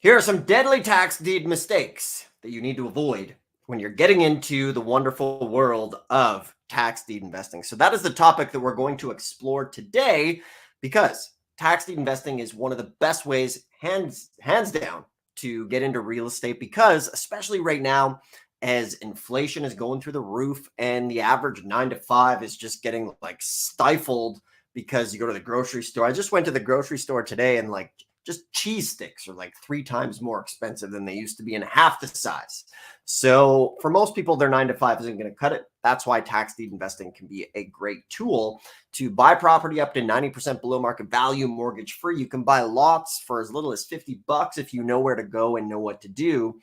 Here are some deadly tax deed mistakes that you need to avoid when you're getting into the wonderful world of tax deed investing. So that is the topic that we're going to explore today because tax deed investing is one of the best ways, hands down, to get into real estate because especially right now as inflation is going through the roof and the average 9 to 5 is just getting like stifled because you go to the grocery store. I just went to the grocery store today and like just cheese sticks are like 3 times more expensive than they used to be and half the size. So for most people, their 9 to 5 isn't going to cut it. That's why tax deed investing can be a great tool to buy property up to 90% below market value, mortgage free. You can buy lots for as little as $50 if you know where to go and know what to do.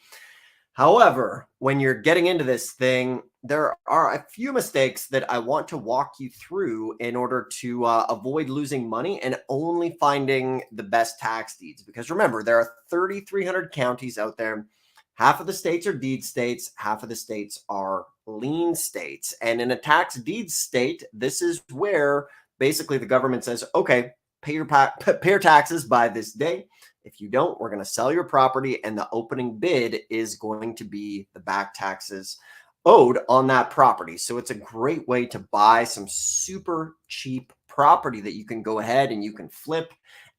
However, when you're getting into this thing, there are a few mistakes that I want to walk you through in order to avoid losing money and only finding the best tax deeds. Because remember, there are 3,300 counties out there. Half of the states are deed states, half of the states are lien states. And in a tax deed state, this is where basically the government says, okay, pay your taxes by this day. If you don't, we're going to sell your property and the opening bid is going to be the back taxes owed on that property. So it's a great way to buy some super cheap property that you can go ahead and you can flip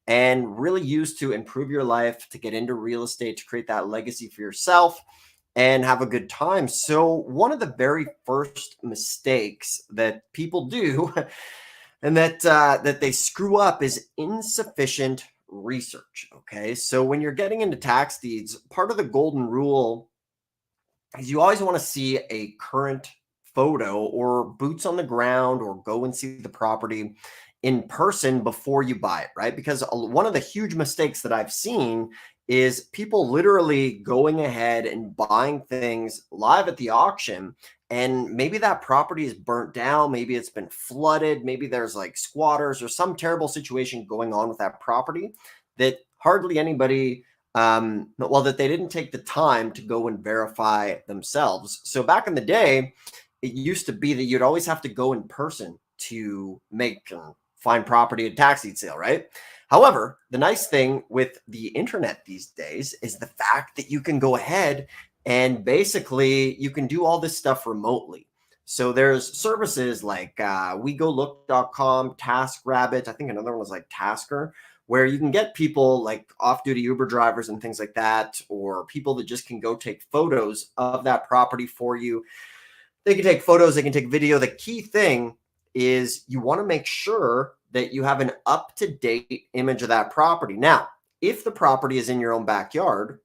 and really use to improve your life, to get into real estate, to create that legacy for yourself and have a good time. So one of the very first mistakes that people do and that they screw up is insufficient research. Okay, so when you're getting into tax deeds, part of the golden rule is you always want to see a current photo or boots on the ground or go and see the property in person before you buy it, right? Because one of the huge mistakes that I've seen is people literally going ahead and buying things live at the auction, and maybe that property is burnt down, maybe it's been flooded, maybe there's like squatters or some terrible situation going on with that property that hardly anybody that they didn't take the time to go and verify themselves. So back in the day, it used to be that you'd always have to go in person to make find property at a tax deed sale, right? However, the nice thing with the internet these days is the fact that you can go ahead and basically you can do all this stuff remotely. So there's services like WeGoLook.com, TaskRabbit. I think another one was like Tasker, where you can get people like off-duty Uber drivers and things like that, or people that just can go take photos of that property for you. They can take photos, they can take video. The key thing is you want to make sure that you have an up-to-date image of that property. Now, if the property is in your own backyard,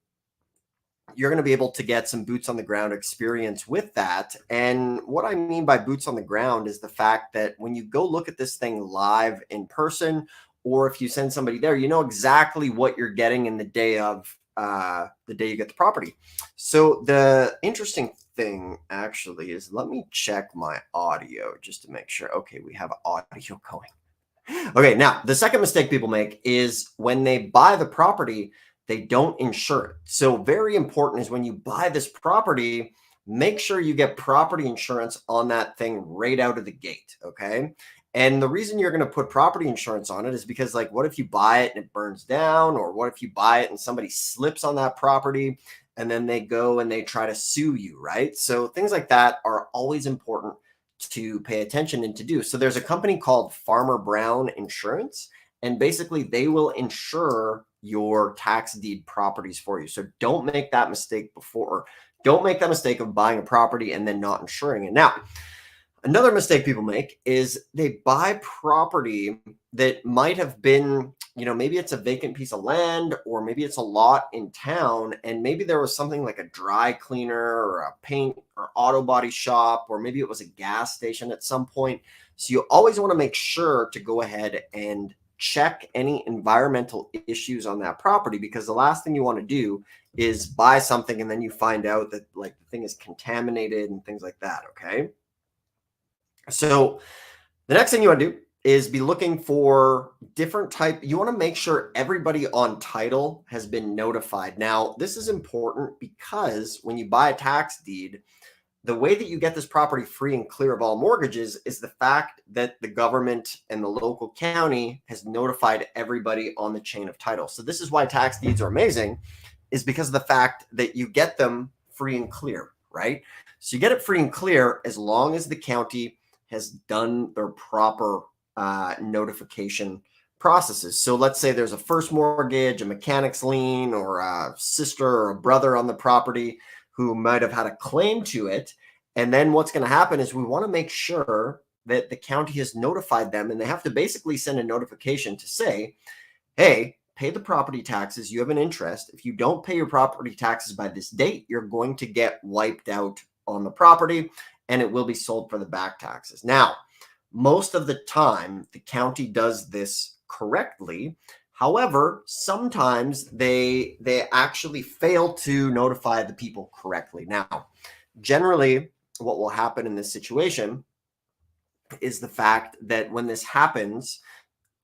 you're going to be able to get some boots on the ground experience with that. And what I mean by boots on the ground is the fact that when you go look at this thing live in person, or if you send somebody there, you know exactly what you're getting in the day of the day you get the property. So the interesting thing actually is, let me check my audio just to make sure. Okay, we have audio going. Okay, now the second mistake people make is when they buy the property, they don't insure it. So very important is when you buy this property, make sure you get property insurance on that thing right out of the gate, okay? And the reason you're going to put property insurance on it is because, like, what if you buy it and it burns down? Or what if you buy it and somebody slips on that property and then they go and they try to sue you, right? So things like that are always important to pay attention and to do. So there's a company called Farmer Brown Insurance, and basically they will insure your tax deed properties for you. So don't make that mistake before. Don't make that mistake of buying a property and then not insuring it. Now, another mistake people make is they buy property that might have been, maybe it's a vacant piece of land, or maybe it's a lot in town, and maybe there was something like a dry cleaner or a paint or auto body shop, or maybe it was a gas station at some point. So you always want to make sure to go ahead and check any environmental issues on that property, because the last thing you want to do is buy something and then you find out that like the thing is contaminated and things like that, okay? So the next thing you want to do is be looking for different type. You want to make sure everybody on title has been notified. Now, this is important because when you buy a tax deed, the way that you get this property free and clear of all mortgages is the fact that the government and the local county has notified everybody on the chain of title. So this is why tax deeds are amazing, is because of the fact that you get them free and clear, right? So you get it free and clear as long as the county has done their proper notification processes. So let's say there's a first mortgage, a mechanic's lien, or a sister or a brother on the property who might have had a claim to it. And then what's going to happen is we want to make sure that the county has notified them, and they have to basically send a notification to say, hey, pay the property taxes. You have an interest. If you don't pay your property taxes by this date, you're going to get wiped out on the property and it will be sold for the back taxes. Now, most of the time, the county does this correctly. However, sometimes they actually fail to notify the people correctly. Now, generally, what will happen in this situation is the fact that when this happens,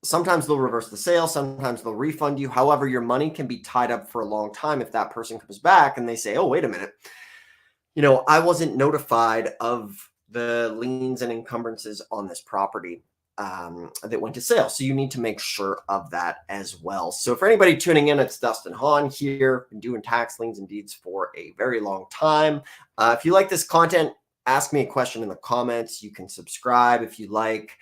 sometimes they'll reverse the sale, sometimes they'll refund you. However, your money can be tied up for a long time if that person comes back and they say, oh, wait a minute, I wasn't notified of the liens and encumbrances on this property that went to sale. So you need to make sure of that as well. So for anybody tuning in, it's Dustin Hahn here, been doing tax liens and deeds for a very long time. If you like this content, ask me a question in the comments. You can subscribe if you like.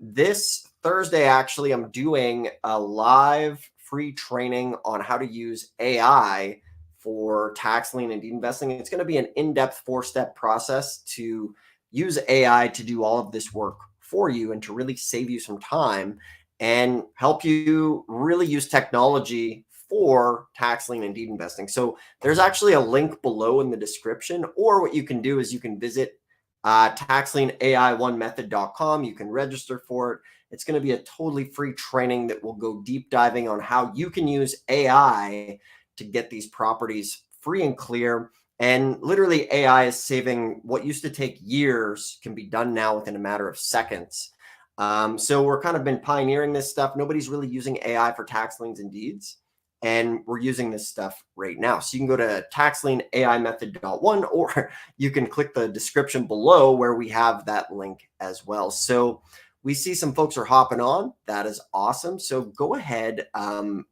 This Thursday, actually, I'm doing a live free training on how to use AI for tax lien and deed investing. It's going to be an in-depth 4-step process to use AI to do all of this work for you and to really save you some time and help you really use technology for tax lien and deed investing. So there's actually a link below in the description, or what you can do is you can visit taxlienai1method.com. You can register for it. It's going to be a totally free training that will go deep diving on how you can use AI to get these properties free and clear. And literally AI is saving what used to take years can be done now within a matter of seconds. So we're kind of been pioneering this stuff. Nobody's really using AI for tax liens and deeds. And we're using this stuff right now. So you can go to taxlienai1method.one, or you can click the description below where we have that link as well. So we see some folks are hopping on. That is awesome. So go ahead,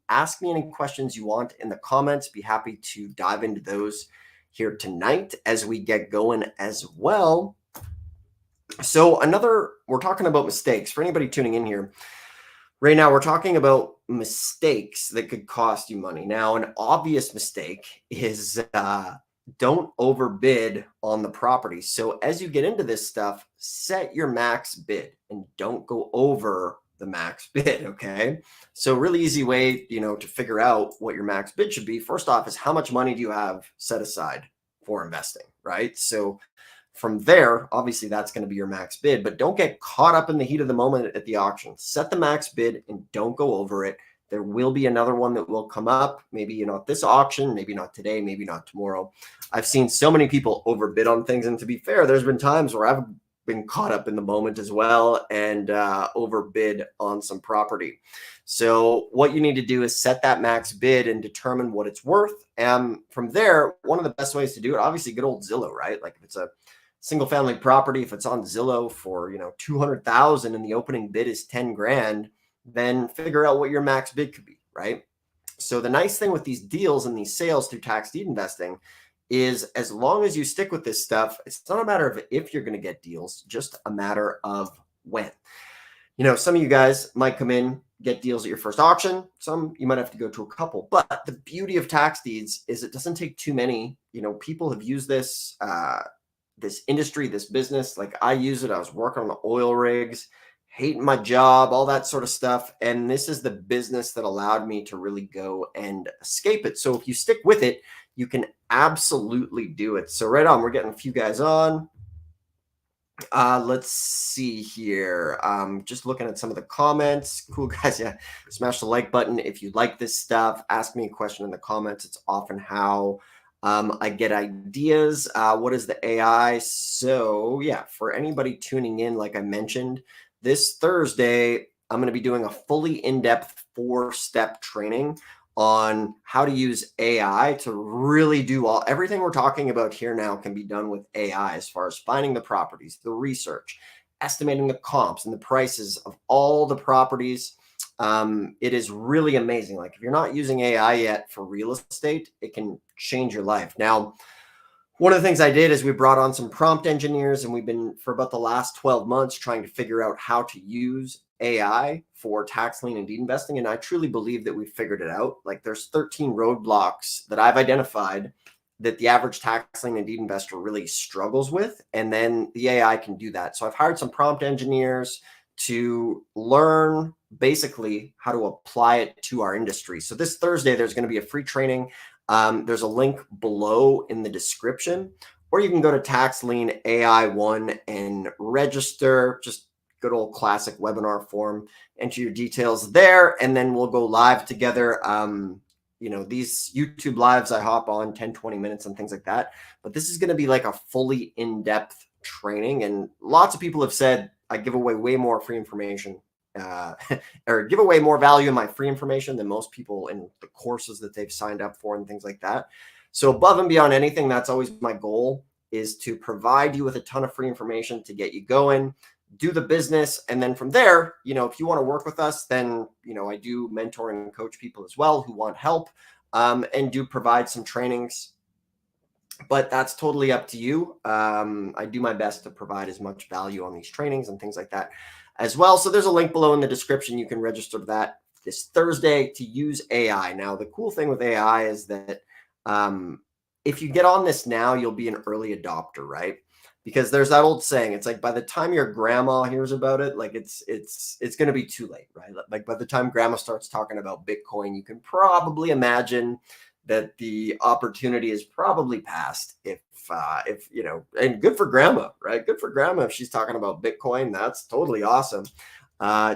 ask me any questions you want in the comments. Be happy to dive into those here tonight as we get going as well. So we're talking about mistakes. For anybody tuning in here, right now, we're talking about mistakes that could cost you money. Now, an obvious mistake is don't overbid on the property. So as you get into this stuff, set your max bid and don't go over the max bid, okay? So really easy way, to figure out what your max bid should be. First off is how much money do you have set aside for investing, right? So from there, obviously that's going to be your max bid, but don't get caught up in the heat of the moment at the auction. Set the max bid and don't go over it. There will be another one that will come up. Maybe, at this auction, maybe not today, maybe not tomorrow. I've seen so many people overbid on things. And to be fair, there's been times where I've been caught up in the moment as well and overbid on some property. So what you need to do is set that max bid and determine what it's worth. And from there, one of the best ways to do it, obviously good old Zillow, right? Like if it's a single family property, if it's on Zillow for, 200,000 and the opening bid is 10 grand, then figure out what your max bid could be, right? So the nice thing with these deals and these sales through tax deed investing is as long as you stick with this stuff, it's not a matter of if you're going to get deals, just a matter of when. Some of you guys might come in, get deals at your first auction. Some you might have to go to a couple. But the beauty of tax deeds is it doesn't take too many. People have used this this industry, this business. Like I use it. I was working on the oil rigs, hating my job, all that sort of stuff. And this is the business that allowed me to really go and escape it. So if you stick with it, you can absolutely do it. So right on, we're getting a few guys on. Let's see here. Just looking at some of the comments. Cool guys. Yeah. Smash the like button if you like this stuff. Ask me a question in the comments. It's often how I get ideas. What is the AI? So yeah, for anybody tuning in, like I mentioned, this Thursday, I'm going to be doing a fully in-depth 4-step training on how to use AI to really do everything we're talking about here now can be done with AI as far as finding the properties, the research, estimating the comps and the prices of all the properties, It is really amazing. Like if you're not using AI yet for real estate, it can change your life. Now, one of the things I did is we brought on some prompt engineers, and we've been for about the last 12 months trying to figure out how to use AI for tax lien and deed investing. And I truly believe that we've figured it out. Like there's 13 roadblocks that I've identified that the average tax lien and deed investor really struggles with. And then the AI can do that. So I've hired some prompt engineers to learn basically how to apply it to our industry. So this Thursday, there's going to be a free training. There's a link below in the description, or you can go to Tax Lien AI 1 and register. Just good old classic webinar form, enter your details there, and then we'll go live together. These YouTube lives, I hop on 10, 20 minutes and things like that. But this is going to be like a fully in-depth training. And lots of people have said I give away way more free information or give away more value in my free information than most people in the courses that they've signed up for and things like that. So above and beyond anything, that's always my goal, is to provide you with a ton of free information to get you going, do the business. And then from there, if you want to work with us, then, I do mentor and coach people as well who want help, and do provide some trainings, but that's totally up to you. I do my best to provide as much value on these trainings and things like that as well. So there's a link below in the description. You can register for that this Thursday to use AI. Now, the cool thing with AI is that if you get on this now, you'll be an early adopter, right? Because there's that old saying, it's like by the time your grandma hears about it, like it's going to be too late, right? Like by the time grandma starts talking about Bitcoin, you can probably imagine that the opportunity is probably past if and good for grandma, right? Good for grandma if she's talking about Bitcoin. That's totally awesome.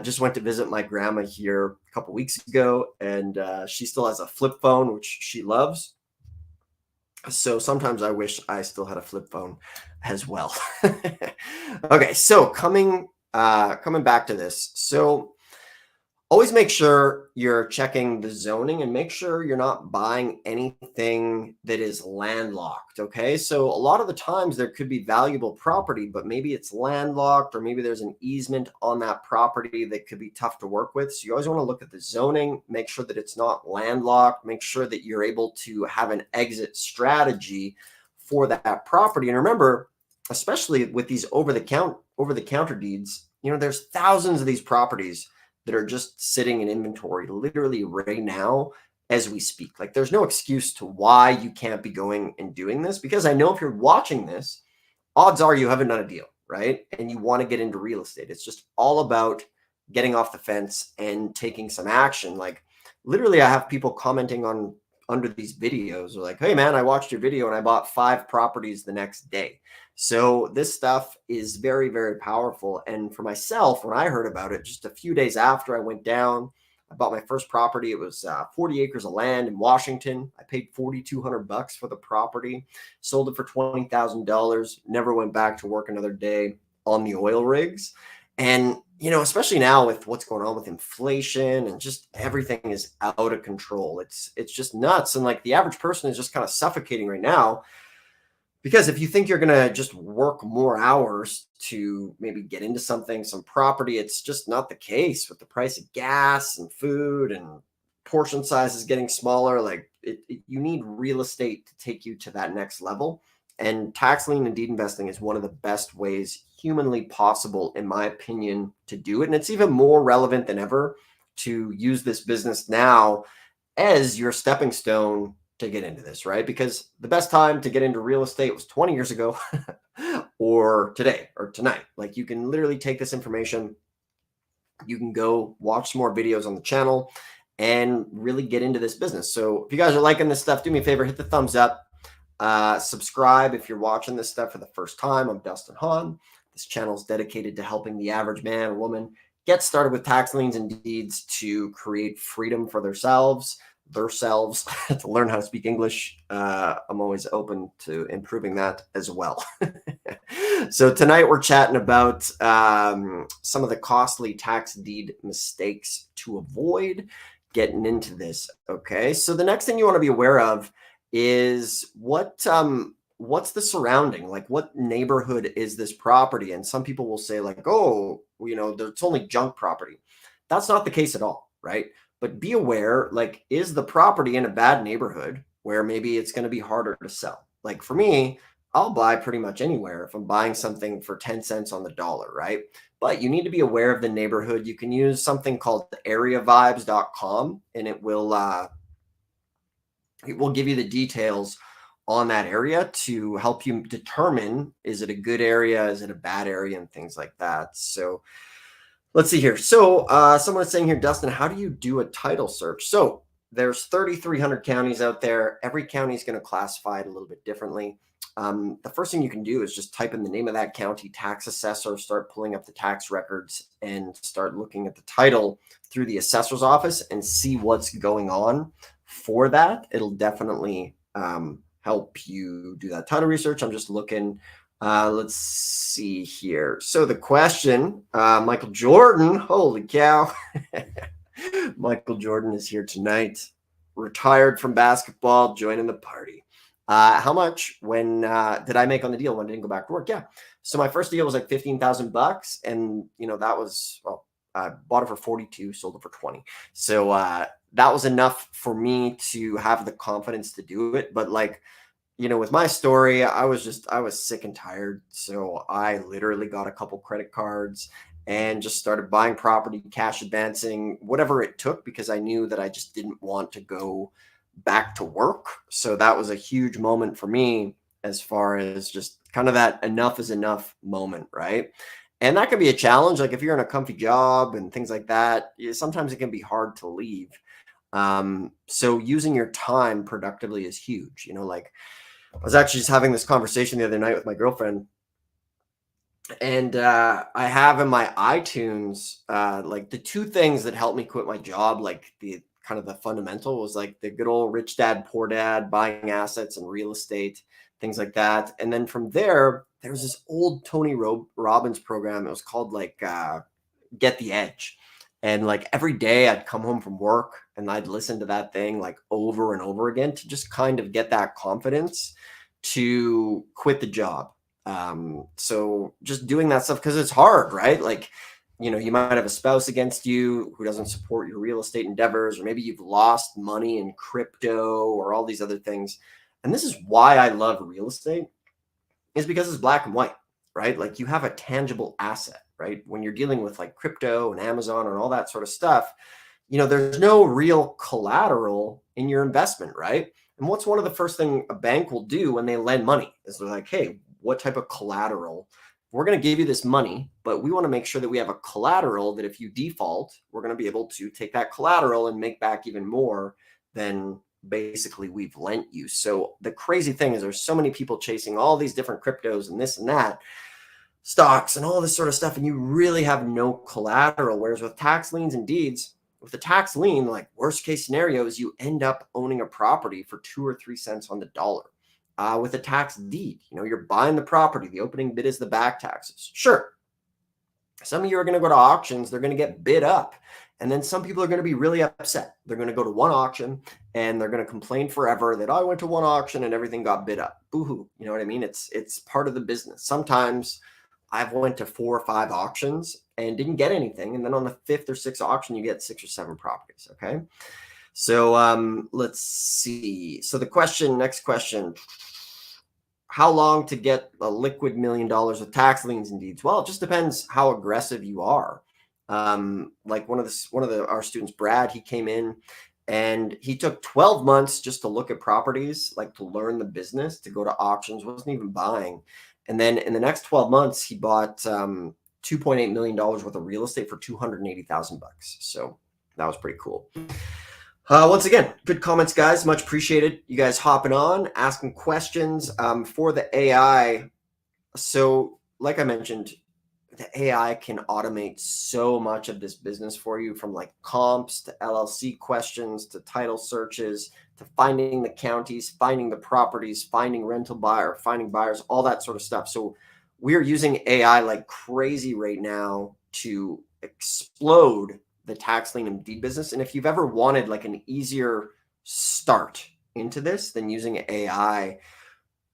Just went to visit my grandma here a couple weeks ago, and she still has a flip phone, which she loves. So sometimes I wish I still had a flip phone as well. Okay, so coming back to this. So always make sure you're checking the zoning and make sure you're not buying anything that is landlocked. Okay. So a lot of the times there could be valuable property, but maybe it's landlocked, or maybe there's an easement on that property that could be tough to work with. So you always want to look at the zoning, make sure that it's not landlocked, make sure that you're able to have an exit strategy for that property. And remember, especially with these over the counter deeds, there's thousands of these properties that are just sitting in inventory literally right now as we speak. Like there's no excuse to why you can't be going and doing this, because I know if you're watching this, odds are you haven't done a deal, right? And you want to get into real estate. It's just all about getting off the fence and taking some action. Like literally I have people commenting on under these videos are like, hey man, I watched your video and I bought 5 properties the next day. So this stuff is very, very powerful. And for myself, when I heard about it, just a few days after I went down, I bought my first property. It was 40 acres of land in Washington. I paid $4,200 for the property, sold it for $20,000, never went back to work another day on the oil rigs. And, especially now with what's going on with inflation and just everything is out of control. It's just nuts. And like the average person is just kind of suffocating right now, because if you think you're going to just work more hours to maybe get into some property, it's just not the case with the price of gas and food and portion sizes getting smaller. Like you need real estate to take you to that next level. And tax lien and deed investing is one of the best ways humanly possible, in my opinion, to do it. And it's even more relevant than ever to use this business now as your stepping stone to get into this, right? Because the best time to get into real estate was 20 years ago or today or tonight. Like you can literally take this information, you can go watch some more videos on the channel and really get into this business. So if you guys are liking this stuff, do me a favor, hit the thumbs up, subscribe if you're watching this stuff for the first time. I'm Dustin Hahn. This channel is dedicated to helping the average man or woman get started with tax liens and deeds to create freedom for themselves to learn how to speak English. I'm always open to improving that as well. So tonight we're chatting about some of the costly tax deed mistakes to avoid getting into this. Okay, so the next thing you want to be aware of is what's the surrounding, like what neighborhood is this property? And some people will say like, oh, it's only junk property. That's not the case at all. right? But be aware, like, is the property in a bad neighborhood where maybe it's going to be harder to sell? Like for me, I'll buy pretty much anywhere if I'm buying something for 10 cents on the dollar, right? But you need to be aware of the neighborhood. You can use something called areavibes.com, and it will give you the details on that area to help you determine, is it a good area, is it a bad area, and things like that. So let's see here. So someone is saying here, Dustin, how do you do a title search? So there's 3,300 counties out there. Every county is going to classify it a little bit differently. The first thing you can do is just type in the name of that county, tax assessor, start pulling up the tax records and start looking at the title through the assessor's office and see what's going on for that. It'll definitely help you do that title research. I'm just looking. Let's see here. So the question, Michael Jordan, holy cow. Michael Jordan is here tonight, retired from basketball, joining the party. How much when did I make on the deal when I didn't go back to work? Yeah. So my first deal was like $15,000, and that was, well, I bought it for 42, sold it for 20. So that was enough for me to have the confidence to do it. But like, with my story, I was sick and tired. So I literally got a couple credit cards and just started buying property, cash advancing, whatever it took, because I knew that I just didn't want to go back to work. So that was a huge moment for me as far as just kind of that enough is enough moment, right? And that can be a challenge. Like if you're in a comfy job and things like that, sometimes it can be hard to leave. So using your time productively is huge. Like I was actually just having this conversation the other night with my girlfriend, and I have in my iTunes like the two things that helped me quit my job, like the kind of the fundamental was like the good old rich dad, poor dad, buying assets and real estate, things like that. And then from there was this old Tony Robbins program. It was called like Get the Edge. And like every day I'd come home from work and I'd listen to that thing like over and over again to just kind of get that confidence to quit the job. So just doing that stuff, because it's hard, right? Like, you might have a spouse against you who doesn't support your real estate endeavors, or maybe you've lost money in crypto or all these other things. And this is why I love real estate, is because it's black and white, right? Like you have a tangible asset, right? When you're dealing with like crypto and Amazon and all that sort of stuff, there's no real collateral in your investment, right? And what's one of the first thing a bank will do when they lend money is they're like, hey, what type of collateral? We're going to give you this money, but we want to make sure that we have a collateral that if you default, we're going to be able to take that collateral and make back even more than basically we've lent you. So the crazy thing is there's so many people chasing all these different cryptos and this and that, stocks and all this sort of stuff, and you really have no collateral. Whereas with tax liens and deeds, with the tax lien, like worst case scenario is you end up owning a property for 2 or 3 cents on the dollar. With a tax deed, you're buying the property. The opening bid is the back taxes. Sure, some of you are going to go to auctions. They're going to get bid up. And then some people are going to be really upset. They're going to go to one auction and they're going to complain forever that I went to one auction and everything got bid up. Boo-hoo. You know what I mean? It's part of the business. Sometimes I've went to 4 or 5 auctions and didn't get anything. And then on the 5th or 6th auction, you get 6 or 7 properties. Okay. So let's see. So next question, how long to get a liquid $1 million of tax liens and deeds? Well, it just depends how aggressive you are. Like one of our students, Brad, he came in and he took 12 months just to look at properties, like to learn the business, to go to auctions, wasn't even buying. And then in the next 12 months, he bought $2.8 million worth of real estate for $280,000. So that was pretty cool. Once again, good comments, guys. Much appreciated. You guys hopping on, asking questions for the AI. So like I mentioned, the AI can automate so much of this business for you, from like comps to LLC questions to title searches to finding the counties, finding the properties, finding rental buyer, finding buyers, all that sort of stuff. So we're using AI like crazy right now to explode the tax lien and deed business. And if you've ever wanted like an easier start into this, then using AI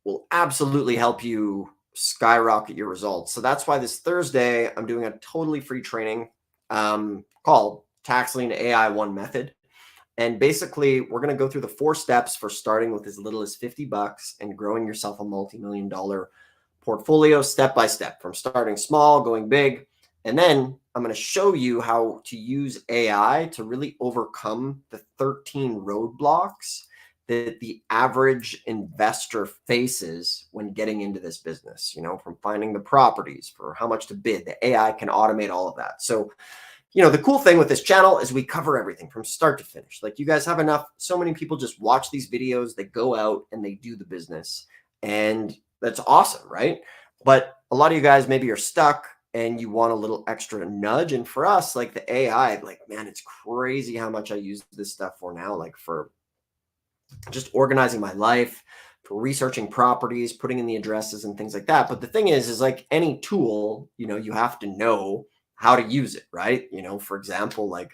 will absolutely help you skyrocket your results. So that's why this Thursday, I'm doing a totally free training called Tax Lien AI 1 method. And basically, we're going to go through the 4 steps for starting with as little as 50 bucks and growing yourself a multi-million dollar portfolio step by step, from starting small, going big. And then I'm going to show you how to use AI to really overcome the 13 roadblocks that the average investor faces when getting into this business, from finding the properties, for how much to bid. The AI can automate all of that. So, the cool thing with this channel is we cover everything from start to finish. Like, you guys have enough. So many people just watch these videos, they go out and they do the business. And that's awesome, right? But a lot of you guys maybe are stuck and you want a little extra nudge. And for us, like the AI, like, man, it's crazy how much I use this stuff for now, like for just organizing my life, for researching properties, putting in the addresses and things like that. But the thing is like any tool, you have to know how to use it, right? For example, like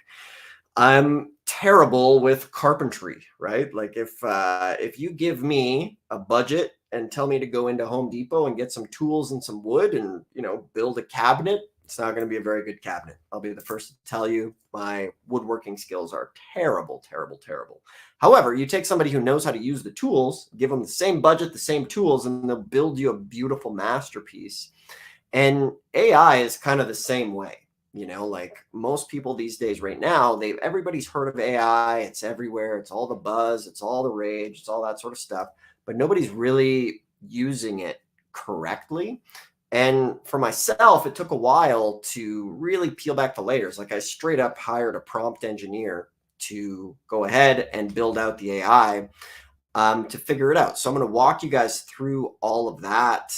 I'm terrible with carpentry, right? Like if you give me a budget and tell me to go into Home Depot and get some tools and some wood and, build a cabinet, it's not going to be a very good cabinet. I'll be the first to tell you my woodworking skills are terrible, terrible, terrible. However, you take somebody who knows how to use the tools, give them the same budget, the same tools, and they'll build you a beautiful masterpiece. And AI is kind of the same way. Like most people these days right now, everybody's heard of AI. It's everywhere. It's all the buzz. It's all the rage. It's all that sort of stuff. But nobody's really using it correctly. And for myself, it took a while to really peel back the layers. Like I straight up hired a prompt engineer to go ahead and build out the AI to figure it out. So I'm going to walk you guys through all of that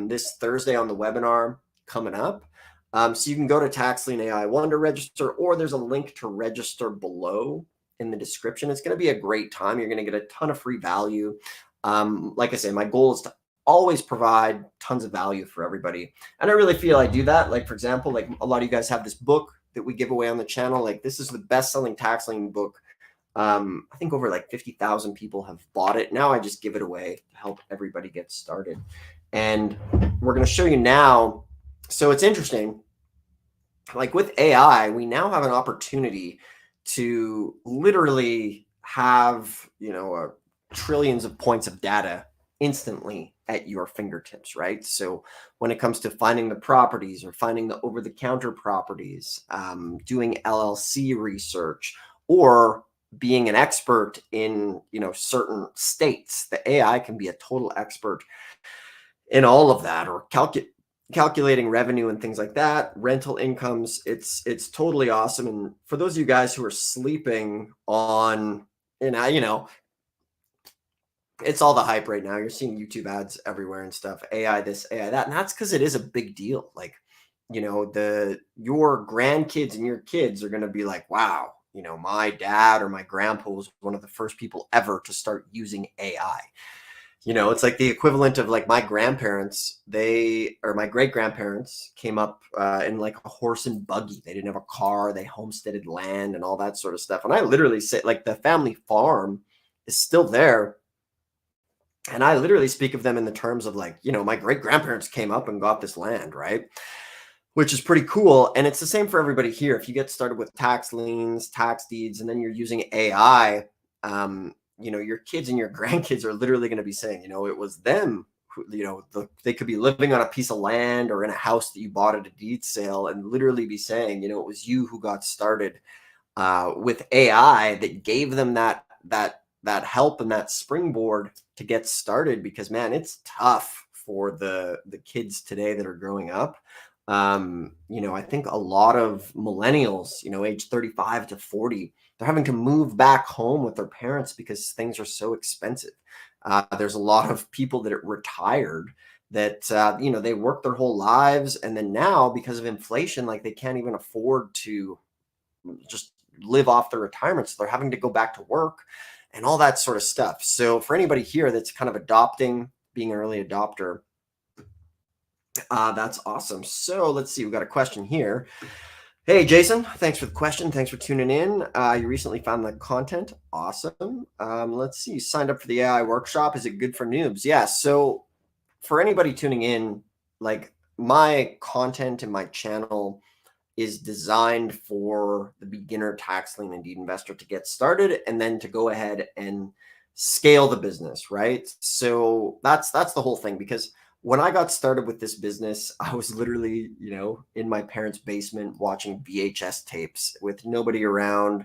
this Thursday on the webinar coming up. So you can go to Tax Lien AI 1 to register, or there's a link to register below in the description. It's going to be a great time. You're going to get a ton of free value. Like I say, my goal is to always provide tons of value for everybody. And I really feel I do that. Like, for example, like a lot of you guys have this book that we give away on the channel. Like this is the best-selling tax lien book. I think over like 50,000 people have bought it. Now I just give it away to help everybody get started. And we're going to show you now. So it's interesting. Like with AI, we now have an opportunity to literally have, trillions of points of data instantly at your fingertips, right? So when it comes to finding the properties or finding the over-the-counter properties, doing LLC research, or being an expert in, certain states, the AI can be a total expert in all of that, or calculating revenue and things like that, rental incomes. It's totally awesome. And for those of you guys who are sleeping on, it's all the hype right now. You're seeing YouTube ads everywhere and stuff, AI this, AI that. And that's because it is a big deal. Like, your grandkids and your kids are going to be like, wow, my dad or my grandpa was one of the first people ever to start using AI. It's like the equivalent of like my grandparents, my great grandparents came up in like a horse and buggy. They didn't have a car. They homesteaded land and all that sort of stuff. And I literally say, like, the family farm is still there. And I literally speak of them in the terms of like, my great grandparents came up and got this land, right? Which is pretty cool. And it's the same for everybody here. If you get started with tax liens, tax deeds, and then you're using AI, your kids and your grandkids are literally going to be saying, it was them who, they could be living on a piece of land or in a house that you bought at a deed sale, and literally be saying, it was you who got started with AI that gave them that help and that springboard to get started. Because, man, it's tough for the kids today that are growing up. I think a lot of millennials, age 35 to 40, they're having to move back home with their parents because things are so expensive. There's a lot of people that are retired that, they work their whole lives. And then now, because of inflation, like they can't even afford to just live off their retirement. So they're having to go back to work and all that sort of stuff. So for anybody here that's kind of being an early adopter, that's awesome. So let's see. We've got a question here. Hey, Jason, thanks for the question. Thanks for tuning in. You recently found the content. Awesome. Let's see. You signed up for the AI workshop. Is it good for noobs? Yeah. So for anybody tuning in, like, my content and my channel is designed for the beginner tax lien and deed investor to get started and then to go ahead and scale the business, right? So that's the whole thing. Because when I got started with this business, I was literally, in my parents' basement watching VHS tapes with nobody around.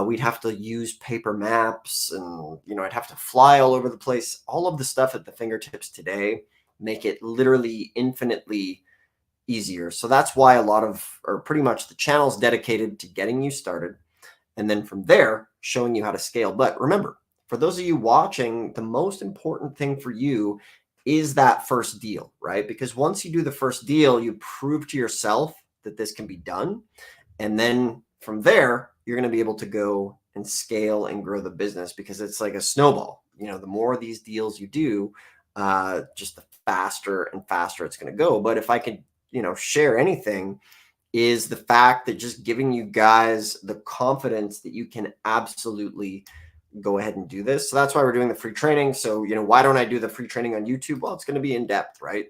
We'd have to use paper maps, and I'd have to fly all over the place. All of the stuff at the fingertips today make it literally infinitely easier. So that's why a lot of, or pretty much, the channel's dedicated to getting you started, and then from there showing you how to scale. But remember, for those of you watching, the most important thing for you is that first deal, right? Because once you do the first deal, you prove to yourself that this can be done. And then from there, you're going to be able to go and scale and grow the business, because it's like a snowball. The more of these deals you do, just the faster and faster it's going to go. But if I could, share anything, is the fact that just giving you guys the confidence that you can absolutely go ahead and do this. So that's why we're doing the free training. So, why don't I do the free training on YouTube? Well, it's going to be in depth, right?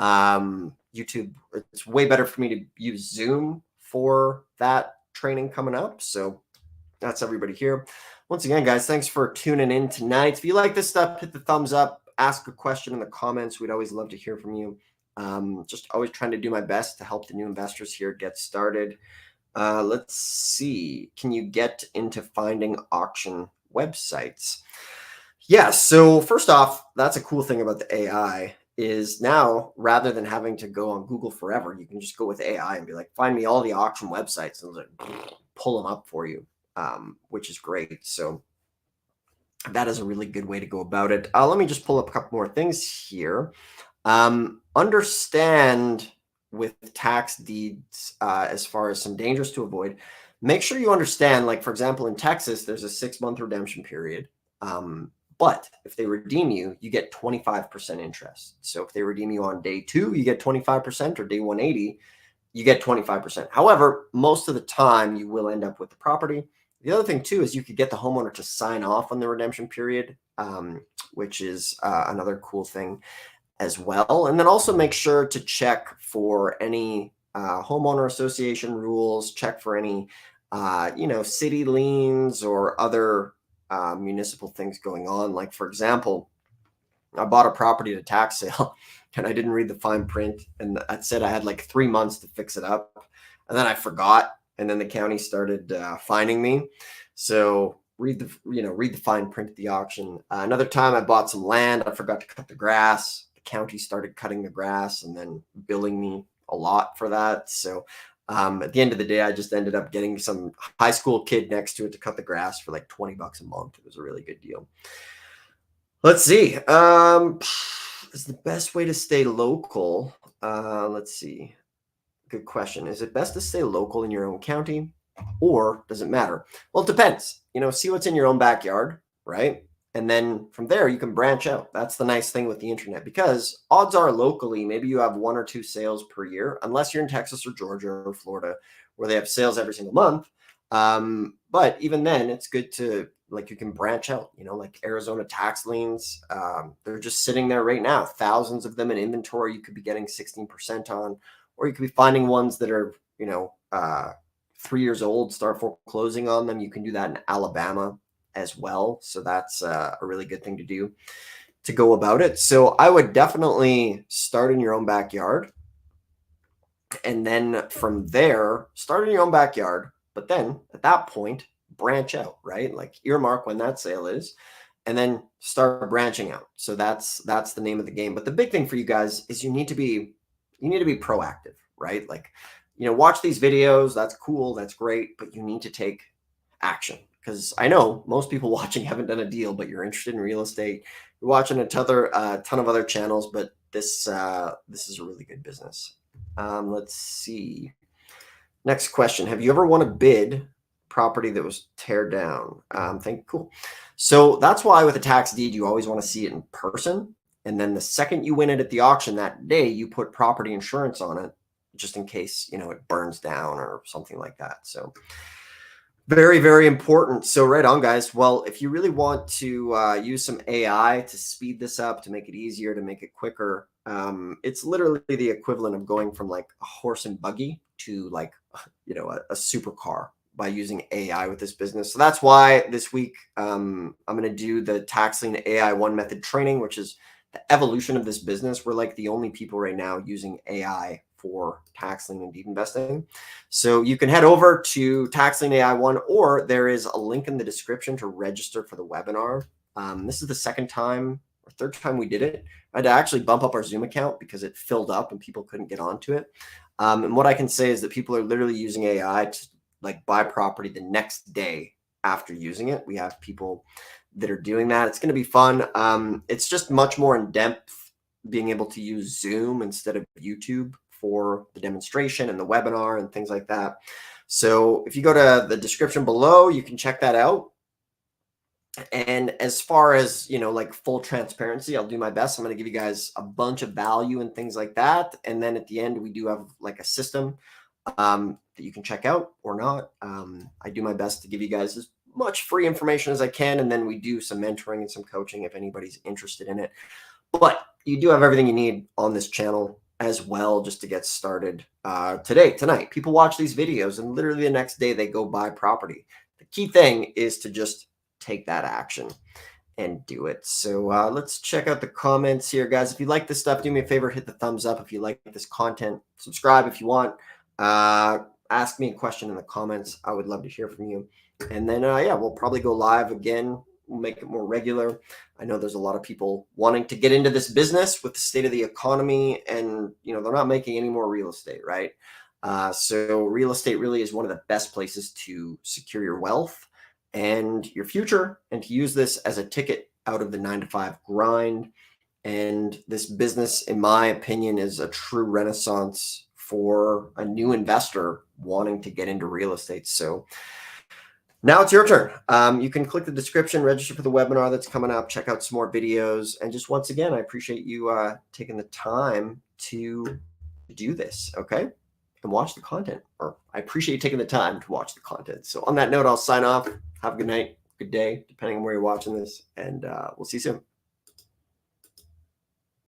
YouTube, it's way better for me to use Zoom for that training coming up. So that's everybody here. Once again, guys, thanks for tuning in tonight. If you like this stuff, hit the thumbs up, ask a question in the comments. We'd always love to hear from you. Just always trying to do my best to help the new investors here get started. Let's see. Can you get into finding auction websites? Yeah. So first off, that's a cool thing about the AI is now, rather than having to go on Google forever, you can just go with AI and be like, find me all the auction websites, and like pull them up for you, which is great. So that is a really good way to go about it. Let me just pull up a couple more things here. Understand with tax deeds, as far as some dangers to avoid, make sure you understand, like, for example, in Texas, there's a 6-month redemption period. But if they redeem you, you get 25% interest. So if they redeem you on day 2, you get 25%, or day 180, you get 25%. However, most of the time you will end up with the property. The other thing too is you could get the homeowner to sign off on the redemption period, which is another cool thing as well. And then also make sure to check for any homeowner association rules, check for any, city liens or other municipal things going on. Like, for example, I bought a property at a tax sale and I didn't read the fine print, and it said I had like 3 months to fix it up. And then I forgot. And then the county started fining me. So read the fine print at the auction. Another time I bought some land. I forgot to cut the grass. The county started cutting the grass and then billing me a lot for that. So at the end of the day, I just ended up getting some high school kid next to it to cut the grass for like $20 a month. It was a really good deal. Let's see. Is the best way to stay local? Let's see. Good question. Is it best to stay local in your own county, or does it matter? Well, it depends. See what's in your own backyard, right? And then from there, you can branch out. That's the nice thing with the internet, because odds are locally, maybe you have 1 or 2 sales per year, unless you're in Texas or Georgia or Florida, where they have sales every single month. But even then, it's good to, like, you can branch out, like Arizona tax liens. They're just sitting there right now, thousands of them in inventory. You could be getting 16% on, or you could be finding ones that are, 3 years old, start foreclosing on them. You can do that in Alabama as well. So that's a really good thing to do to go about it. So I would definitely start in your own backyard. And then from there, start in your own backyard. But then at that point, branch out, right? Like, earmark when that sale is, and then start branching out. So that's the name of the game. But the big thing for you guys is you need to be proactive, right? Like, watch these videos. That's cool. That's great. But you need to take action, because I know most people watching haven't done a deal, but you're interested in real estate. You're watching a ton of other channels, but this is a really good business. Let's see. Next question. Have you ever won a bid property that was tear down? Cool. So that's why with a tax deed, you always want to see it in person. And then the second you win it at the auction that day, you put property insurance on it, just in case, it burns down or something like that. So very, very important. So right on, guys. Well, if you really want to use some AI to speed this up, to make it easier, to make it quicker, it's literally the equivalent of going from like a horse and buggy to like a supercar by using AI with this business. So that's why this week I'm going to do the Tax Lien AI one method training, which is the evolution of this business. We're like the only people right now using AI for tax lien and deed investing. So you can head over to Tax Lien AI one, or there is a link in the description to register for the webinar. This is the second time or third time we did it. I had to actually bump up our Zoom account because it filled up and people couldn't get onto it. And what I can say is that people are literally using AI to like buy property the next day after using it. We have people that are doing that. It's going to be fun. It's just much more in depth, being able to use Zoom instead of YouTube for the demonstration and the webinar and things like that. So if you go to the description below, you can check that out. And as far as, like full transparency, I'll do my best. I'm going to give you guys a bunch of value and things like that. And then at the end, we do have like a system that you can check out or not. I do my best to give you guys as much free information as I can. And then we do some mentoring and some coaching if anybody's interested in it. But you do have everything you need on this channel as well, just to get started tonight. People watch these videos and literally the next day they go buy property. The key thing is to just take that action and do it. So let's check out the comments here, guys. If you like this stuff, do me a favor, hit the thumbs up. If you like this content, subscribe if you want. Ask me a question in the comments. I would love to hear from you. And then, yeah, we'll probably go live again. We'll make it more regular. I know there's a lot of people wanting to get into this business with the state of the economy, and they're not making any more real estate, right? So real estate really is one of the best places to secure your wealth and your future, and to use this as a ticket out of the 9-to-5 grind. And this business, in my opinion, is a true renaissance for a new investor wanting to get into real estate. So now it's your turn. You can click the description, register for the webinar that's coming up, check out some more videos. And just once again, I appreciate you taking the time to do this, okay? And watch the content, or I appreciate you taking the time to watch the content. So on that note, I'll sign off. Have a good night, good day, depending on where you're watching this, and we'll see you soon.